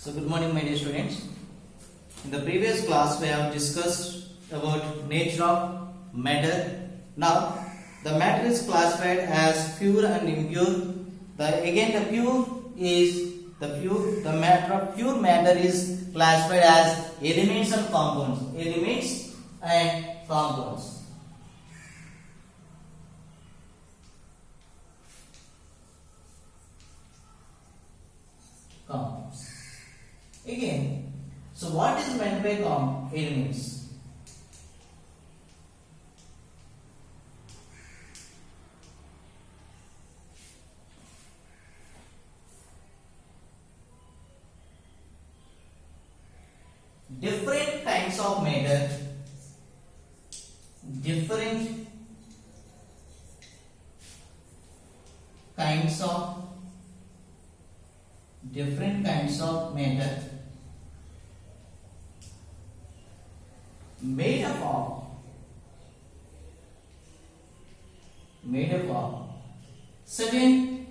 So good morning my dear students. In the previous class we have discussed about nature of matter. Now the matter is classified as pure and impure. The matter of pure matter is classified as elements and compounds. Elements and compounds. Compounds. Again, so what is meant by elements? Different kinds of matter, different kinds of matter made up of certain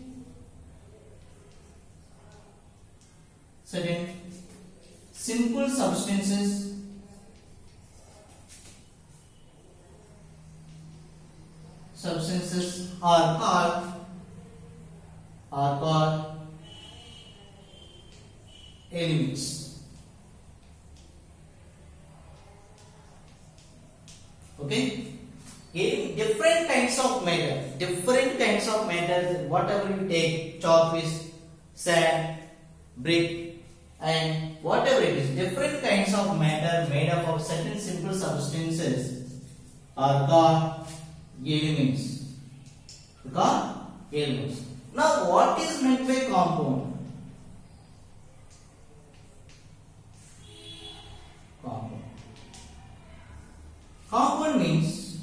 simple substances are called elements. Okay, different kinds of matter, whatever you take, chalk piece, sand, brick, and whatever it is, different kinds of matter made up of certain simple substances are called elements. Now, what is meant by compound? Compound means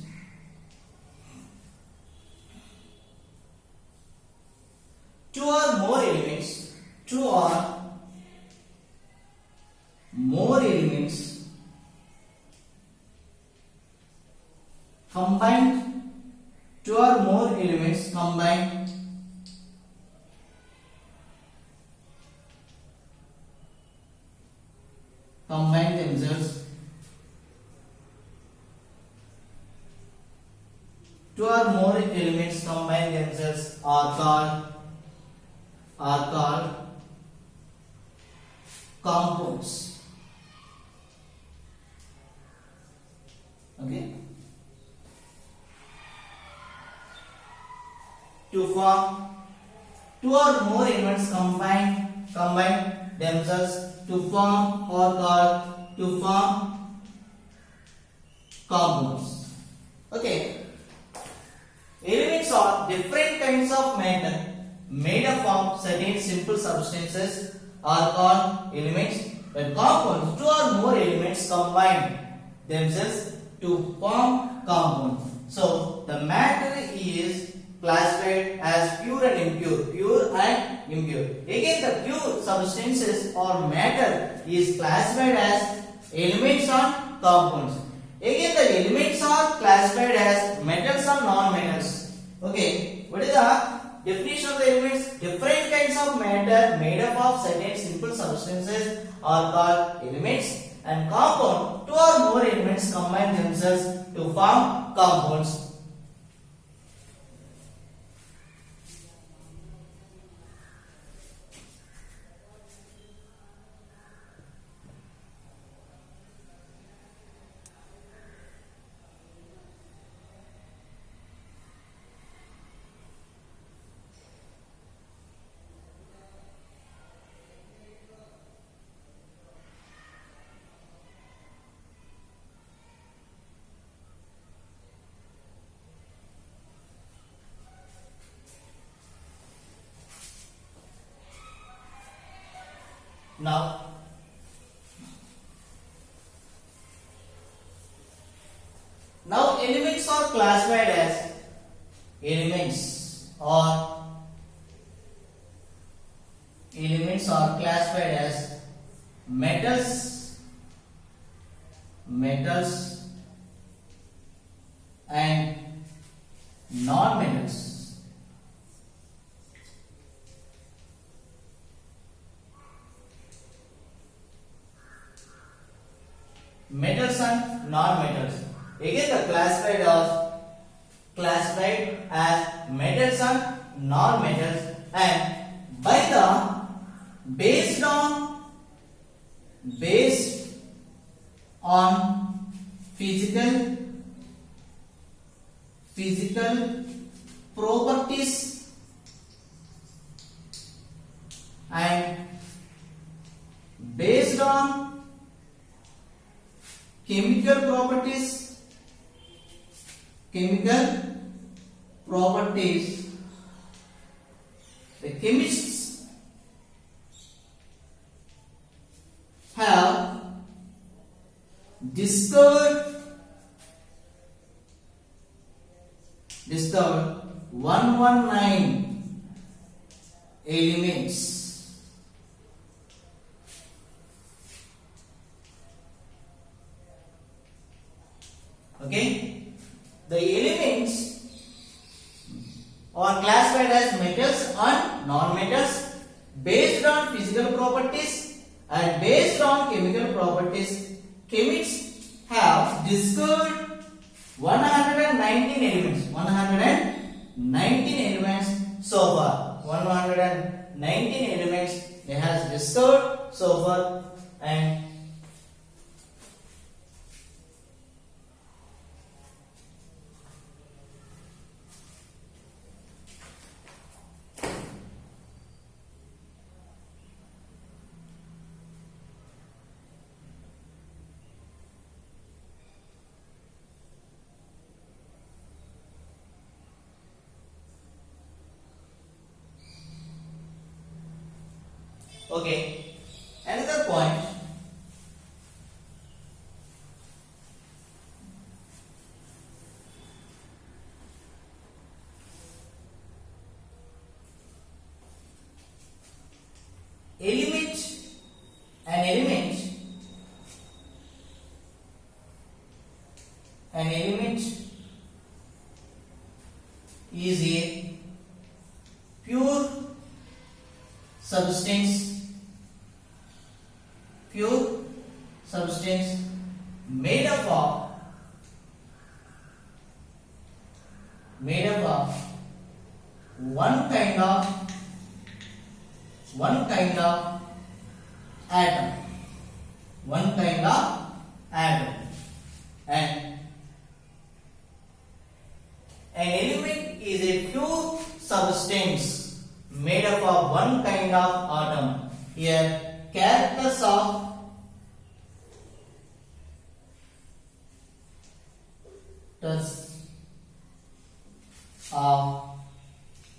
two or more elements combined, two or more elements combined themselves. Two or more elements combine themselves are called compounds. Okay. To form two or more elements combine themselves to form compounds. Okay. Elements are different kinds of matter made up of certain simple substances are called elements. But compounds, two or more elements combine themselves to form compounds. So the matter is classified as pure and impure. Again, the pure substances or matter is classified as elements and compounds. Again, the elements are classified as metals and non-metals. Okay, what is the definition of the elements? Different kinds of matter made up of certain simple substances are called elements, and compound, two or more elements combine themselves to form compounds. Now elements are classified as metals and non-metals. metals and non-metals. Again, the classified as metals and non-metals, and by the based on physical properties and based on chemical properties, the chemists have discovered 119 elements. Okay, the elements are classified as metals and non-metals based on physical properties and based on chemical properties. Chemists have discovered 119 elements. 119 elements so far. 119 elements they has discovered so far, and okay, another point. An element is a pure substance made up of one kind of atom, and an element is a pure substance made up of one kind of atom. Here, characters of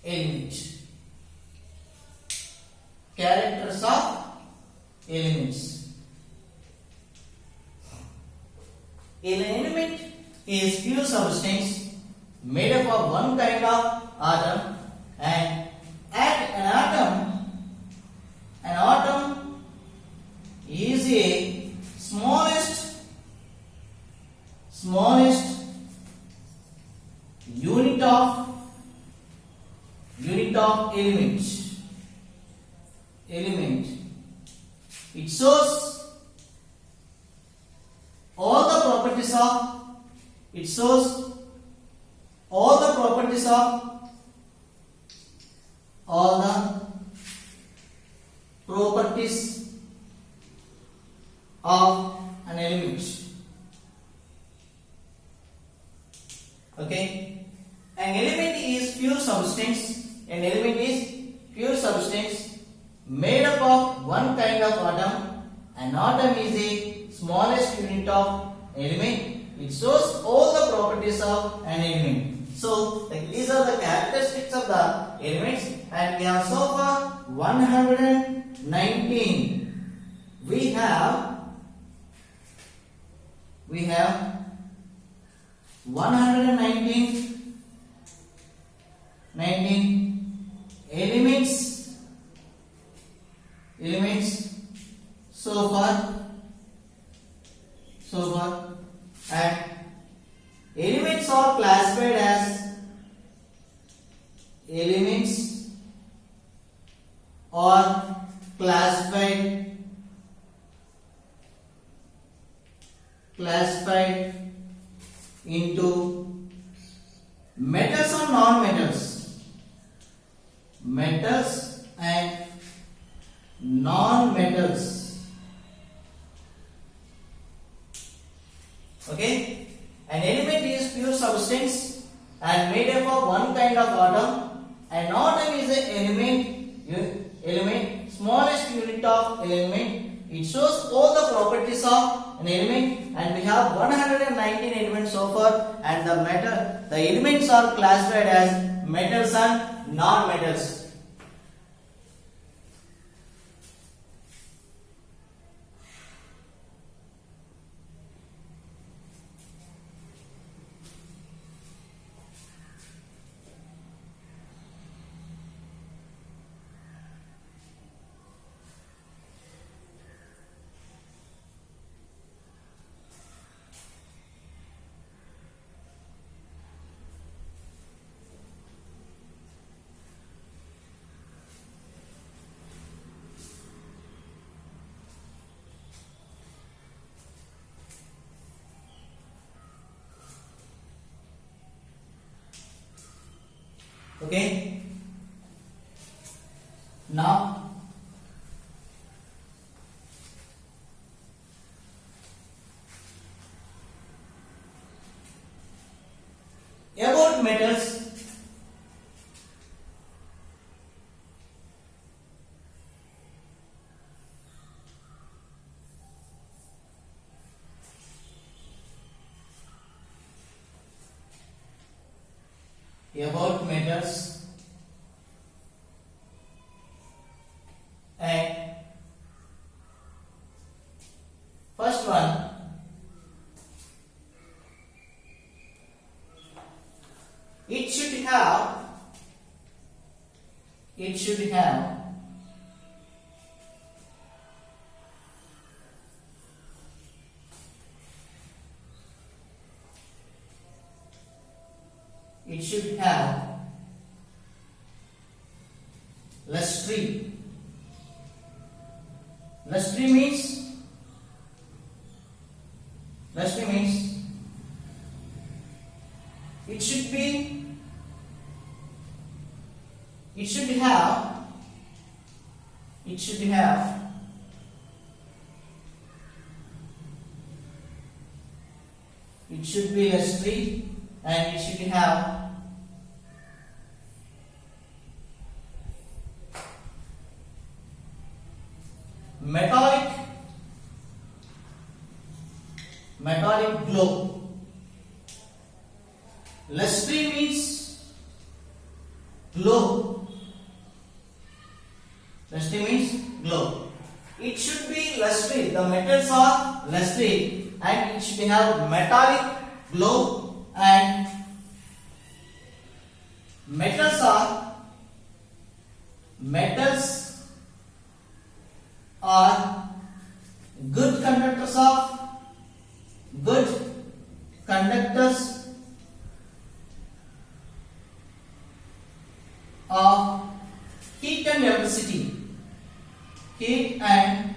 elements. Characters of elements. An element is pure substance made up of one kind of atom, and an atom is a smallest unit of element. It shows all the properties of an element. Okay, an element is pure substance. An element is pure substance made up of one kind of atom. An atom is a smallest unit of element. It shows all the properties of an element. So these are the characteristics of the elements, and we have so far 119. We have 119 elements so far, and elements are classified as classified into metals or non-metals. Metals and non-metals. Okay, an element is pure substance and made up of one kind of atom. An atom is an element, smallest unit of element. It shows all the properties of an element, and we have 119 elements so far, and the elements are classified as metals and non-metals. Okay, now about metals. About metals and first one, it should have it should have lustre. Lustre means it should be lustre, and it should have metallic glow. Lustre means glow. Lustre means glow. It should be lustre. The metals are lustre, and it should have metallic glow, and metals are good conductors of heat and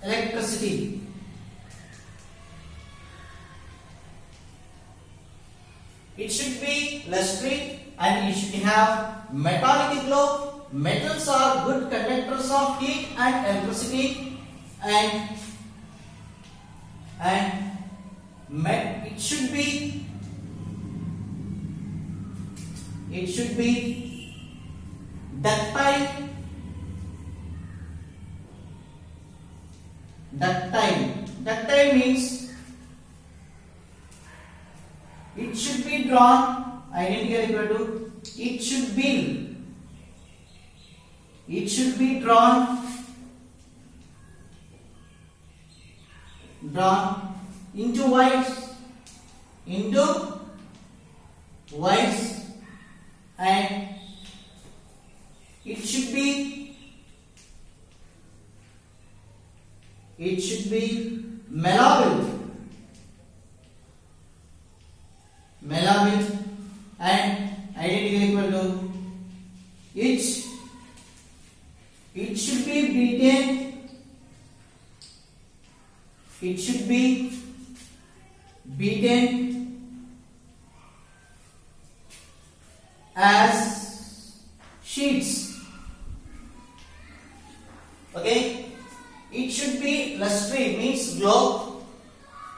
electricity. It should be lustre, and it should have metallic glow. Metals are good conductors of heat and electricity, and it should be ductile. Ductile means it should be drawn identical equal to it should be drawn into wires, and it should be malleable, and identical equal to it should be beaten as sheets. Okay, it should be lustre, means glow.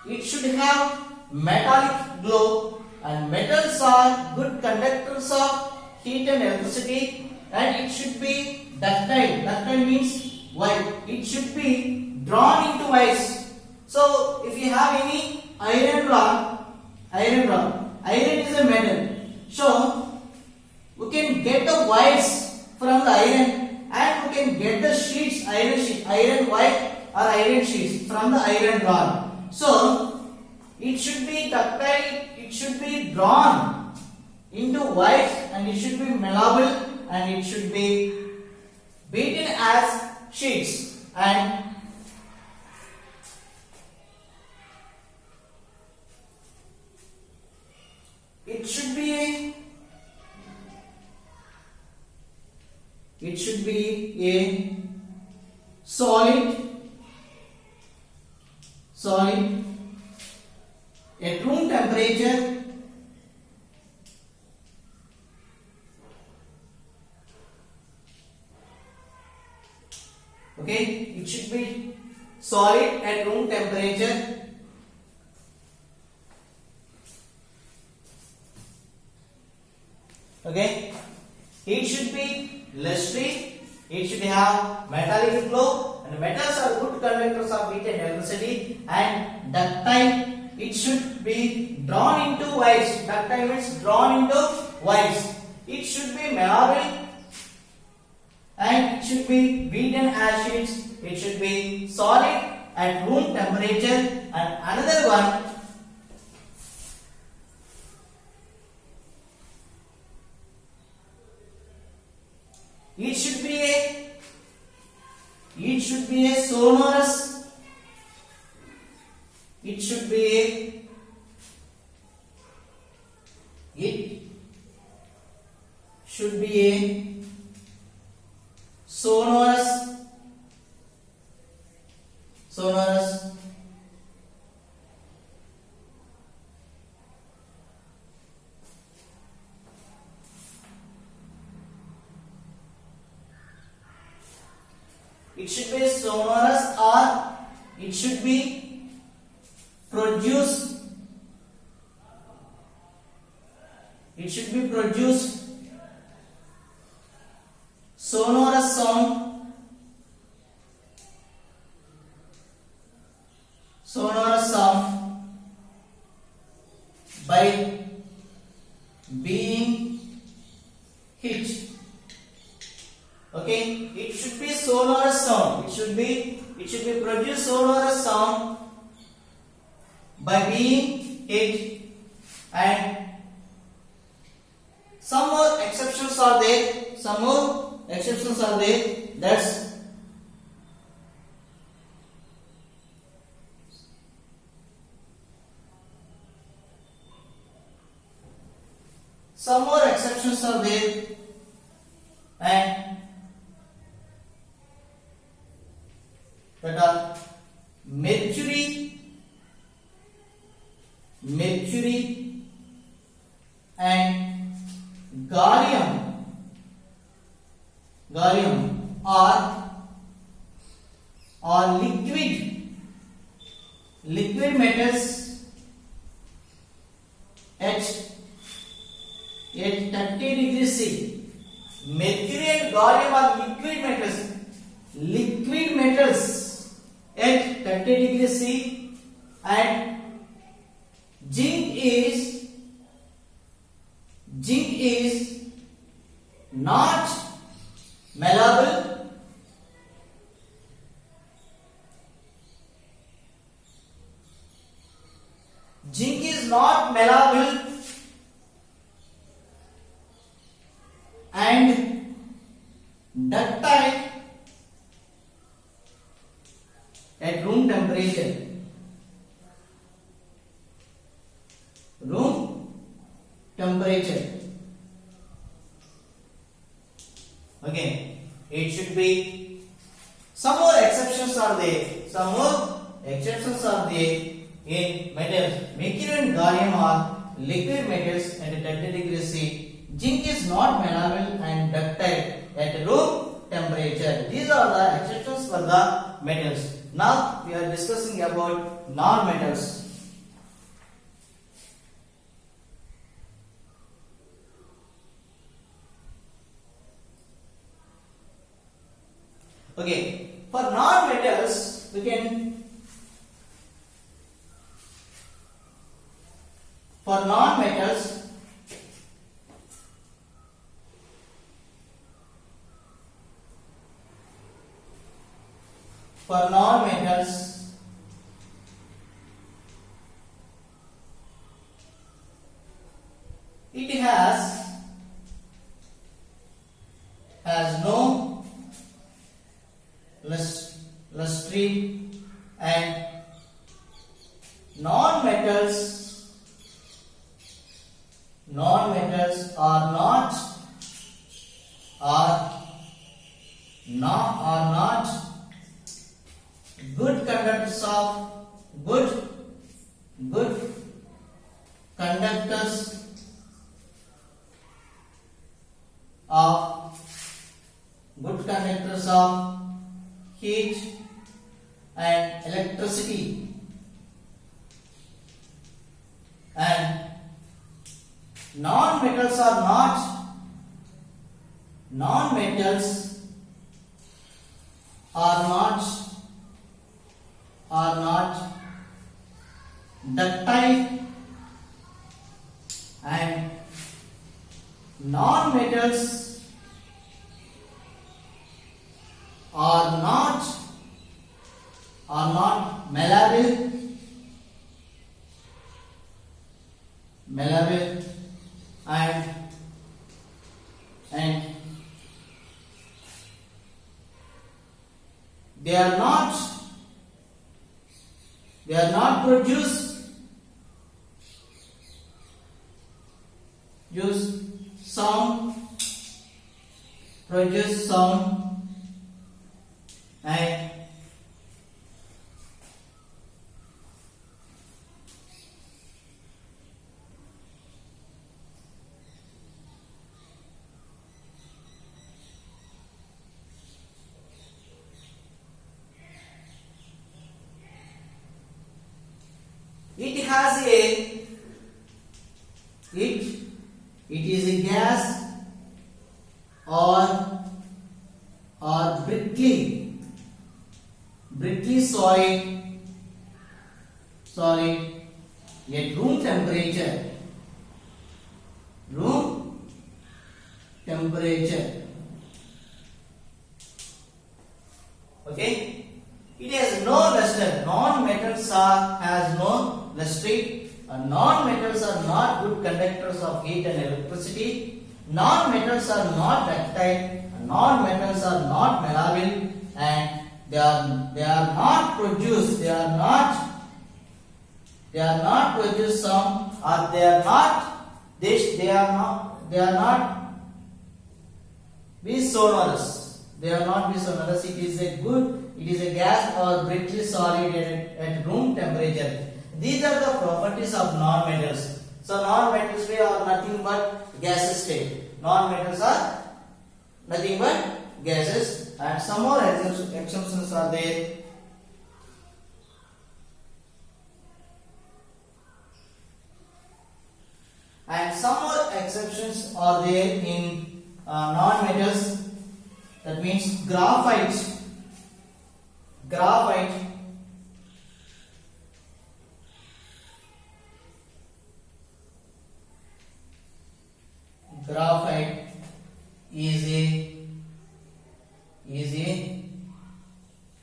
It should have metallic glow, and metals are good conductors of heat and electricity, and it should be ductile. Ductile means white. It should be drawn into wires. So if you have any iron rod, iron is a metal. So we can get the wires from the iron, and we can get the sheets, iron wire or iron sheets from the iron rod. So it should be ductile, it should be drawn into wires, and it should be malleable, and it should be beaten as sheets, and it should be a solid at room temperature. Okay, it should be solid at room temperature. Okay, it should be lustre. It should have metallic glow, and metals are good conductors of heat and electricity, and ductile. It should be drawn into wires. Ductile means drawn into wires. It should be malleable, and it should be beaten as sheets. It should be solid at room temperature. And another one, it should be a sonorous. It should be a sonorous. It should be sonorous, or it should be produce. It should be produce sonorous sound. By being hit. Okay, it should be sonorous sound. It should be produce sonorous sound by being hit. And some more exceptions are there. That's some more exceptions are there, and that are mercury and gallium are liquid metals at 30 degrees C. Mercury and gallium are liquid metals at 30 degrees C, and zinc is not malleable. Zinc is not malleable and ductile at room temperature. Okay, it should be. Some more exceptions are there. in metals. Mercury and gallium are liquid metals at 30 degrees C. Zinc is not malleable and ductile at room temperature. These are the exceptions for the metals. Now we are discussing about non-metals. Okay, for non-metals we can for non-metals it has no lustrity, and non-metals are not good conductors of good conductors of heat and electricity, and non-metals are not ductile, and non-metals are not malleable and they are not produce sound and it is a gas or brittly solid at room temperature. Okay, it has no luster. Non-metals has no luster. Non-metals are not good conductors of heat and electricity. Non-metals are not ductile. Non-metals are not malleable, and they are not produce some, or they are not be sonorous. They are not be sonorous. It is a gas or brittly solid at room temperature. These are the properties of non-metals. So non-metals are nothing but gases state. Non-metals are nothing but gases, and some more exceptions are there. And some more exceptions are there in non-metals. That means graphite. Graphite is a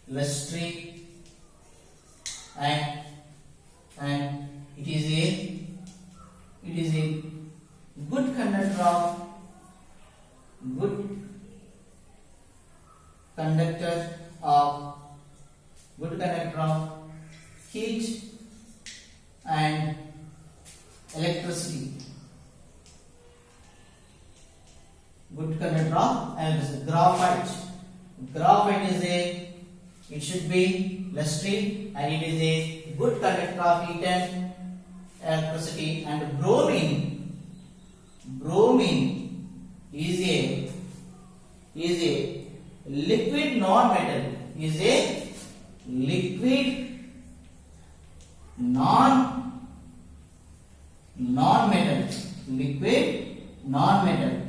lustrous and it is a good conductor of heat and electricity. Good conductor of electricity. Graphite is a it should be lustrine, and it is a good conductor of heat and electricity. And bromine is a liquid non-metal, is a liquid non-metal, liquid non-metal.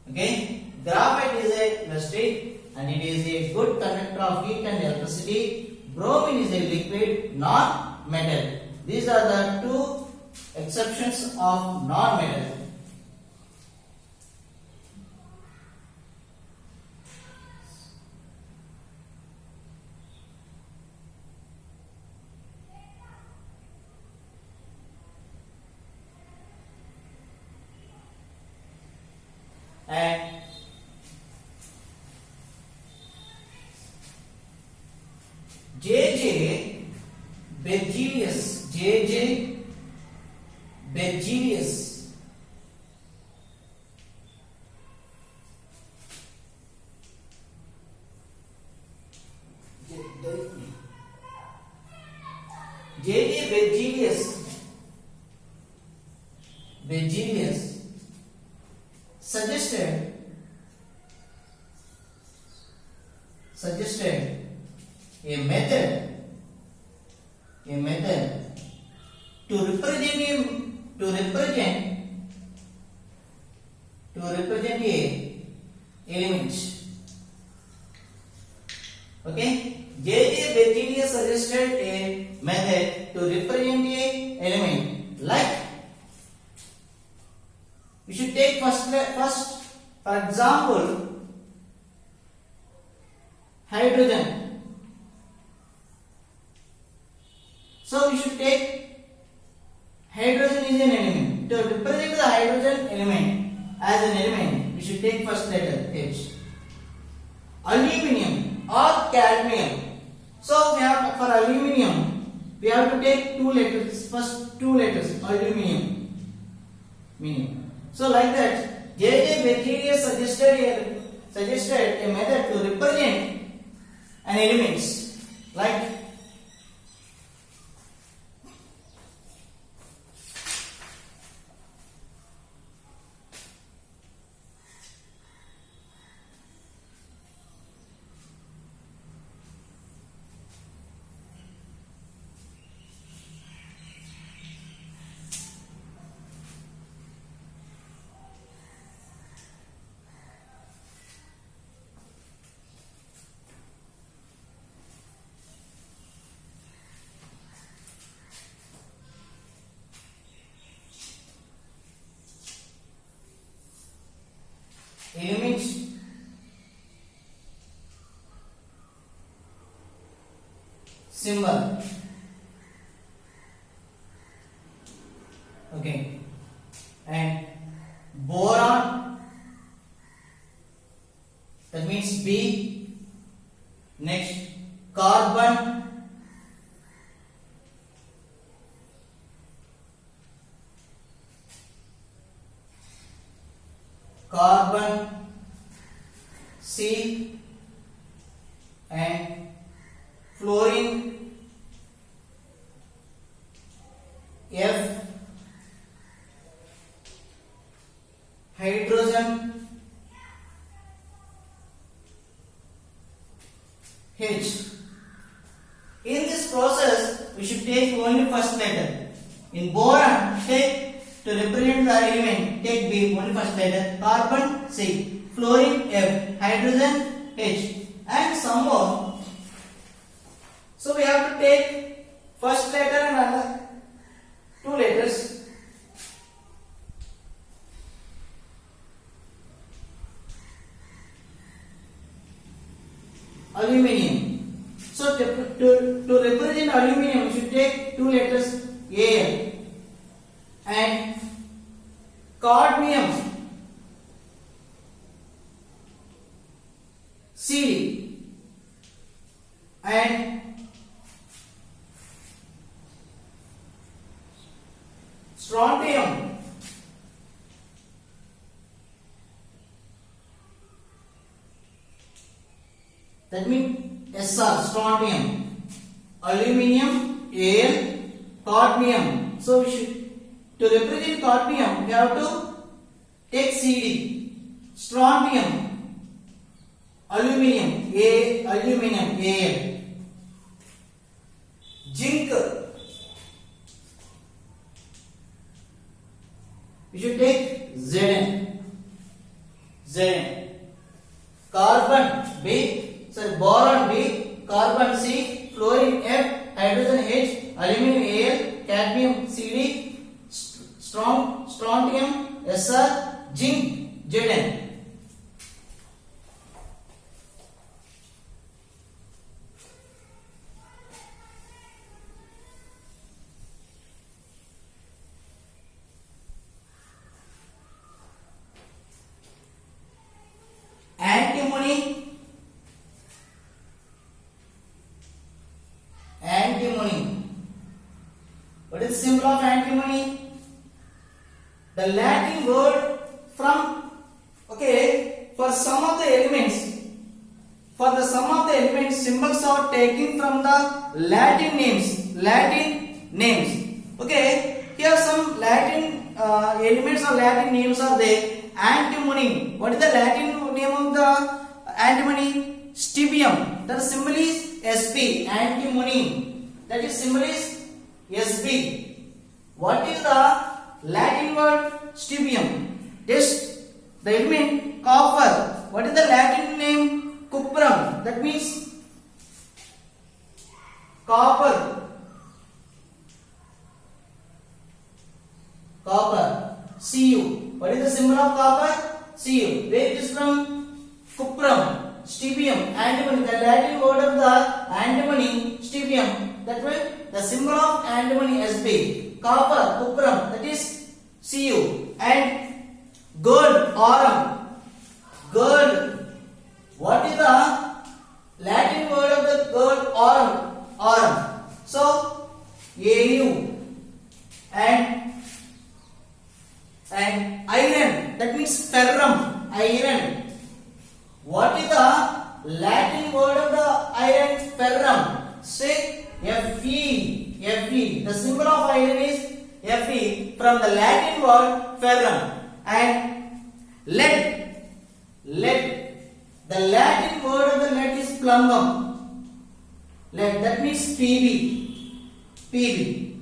Okay, graphite is a lustrine and it is a good conductor of heat and electricity. Bromine is a liquid non-metal. These are the two exceptions of non-metal. And J.J. Berzelius suggested a method to represent a element. Okay, J.J. Berzelius suggested a method to represent a element. Like, we should take first for example, hydrogen. So we should take hydrogen is an element. To represent the hydrogen element as an element, we should take first letter H. Aluminium or cadmium. So we have for aluminium, we have to take two letters. First two letters, aluminium. So like that, J.J. Berzelius suggested a method to represent an element like element symbol. Okay, and boron, that means B. Next, carbon, C, and fluorine, F, hydrogen, H. In this process, we should take only first letter. In boron, take to represent the element, take B, only first letter. Carbon, C. Fluorine, F. Hydrogen, H. And some more. So we have to take first letter and another two letters. Aluminium. So to represent aluminium, we should take two letters A. And cadmium, C. And strontium, that means Sr, strontium. Aluminium, Al, cadmium. So we should, to represent cadmium, we have to take Cd. Strontium, aluminium, aluminium, Al. Zinc, we should take Zn. Zn. Carbon B, sorry, boron B, carbon C, fluorine F, hydrogen H, aluminum Al, cadmium Cd, strontium Sr, zinc Zn. Antimony, antimony. What is the symbol of antimony? The Latin word from, okay, for some of the elements, symbols are taken from the Latin names. Okay, here some Latin elements or Latin names are there. Antimony. What is the Latin name of the antimony? Stibium. The symbol is Sb. Antimony. That is symbol is Sb. What is the Latin word? Stibium. This the element copper. What is the Latin name? Cuprum. That means copper. Copper. Cu. What is the symbol of copper? Cu. Where it is from? Cuprum. Stibium. Antimony. The Latin word of the antimony, stibium. That way the symbol of antimony Sb. Copper, cuprum. That is Cu. And gold, aurum. Gold. What is the Latin word of the gold? Aurum. Aurum. So Au. And iron, that means ferrum, iron. What is the Latin word of the iron? Ferrum. Say Fe. Fe. The symbol of iron is Fe from the Latin word ferrum. And lead. Lead. The Latin word of the lead is plumbum. Lead, that means Pb.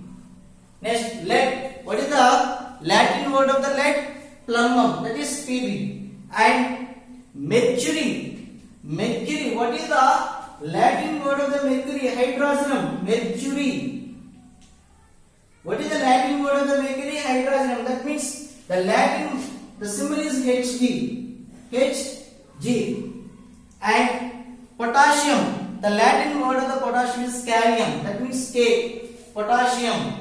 Next, lead. What is the Latin word of the lead? Plumbum. That is Pb. And mercury. Mercury. What is the Latin word of the mercury? Hydrogenum. Mercury. What is the Latin word of the mercury? Hydrogenum. That means the symbol is Hg. Hg. And potassium. The Latin word of the potassium is kalium. That means K. Potassium.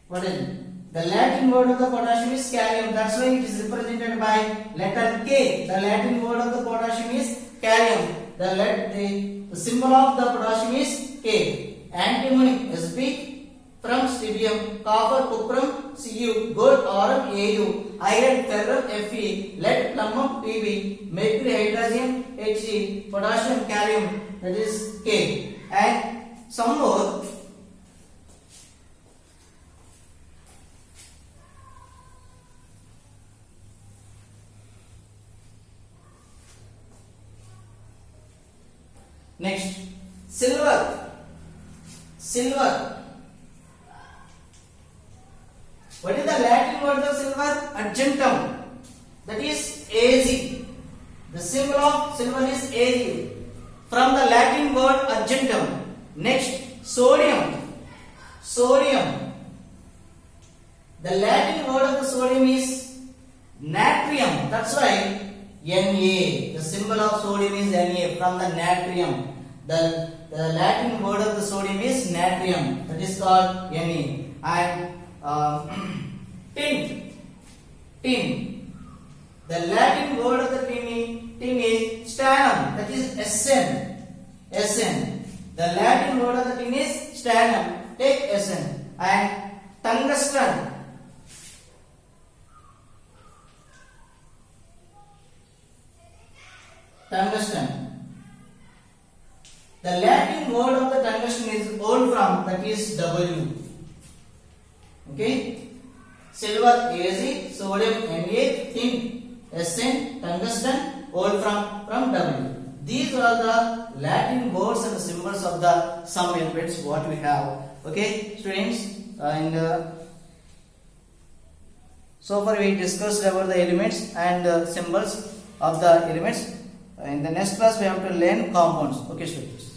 What is the Latin word of the potassium is kalium. That's why it is represented by letter K. The Latin word of the potassium is kalium. The symbol of the potassium is K. Antimony Sb. From stibium, copper, cuprum, Cu, gold, aurum, Au, iron, ferrum, Fe, lead, plumbum, Pb, mercury, hydrogen, Hg, potassium, kalium, that is K. And some more. Next, silver. Silver. What is the Latin word of silver? Argentum. That is Ag. The symbol of silver is Ag. From the Latin word argentum. Next, sodium. Sodium. The Latin word of the sodium is natrium. That's why Na. The symbol of sodium is Na from the natrium. The Latin word of the sodium is natrium. That is called Na. And tin. Tin. The Latin word of the tin is stannum. That is Sn. Sn. The Latin word of the tin is stannum. Take Sn. And tungsten. tungsten. The Latin word of the tungsten is old from, that is W. Okay. Silver Ag, sodium Na, tin Sn, tungsten, old from W. These are the Latin words and symbols of the some elements what we have. Okay, students, and so far we discussed about the elements and symbols of the elements. In the next class we have to learn compounds. Okay, students.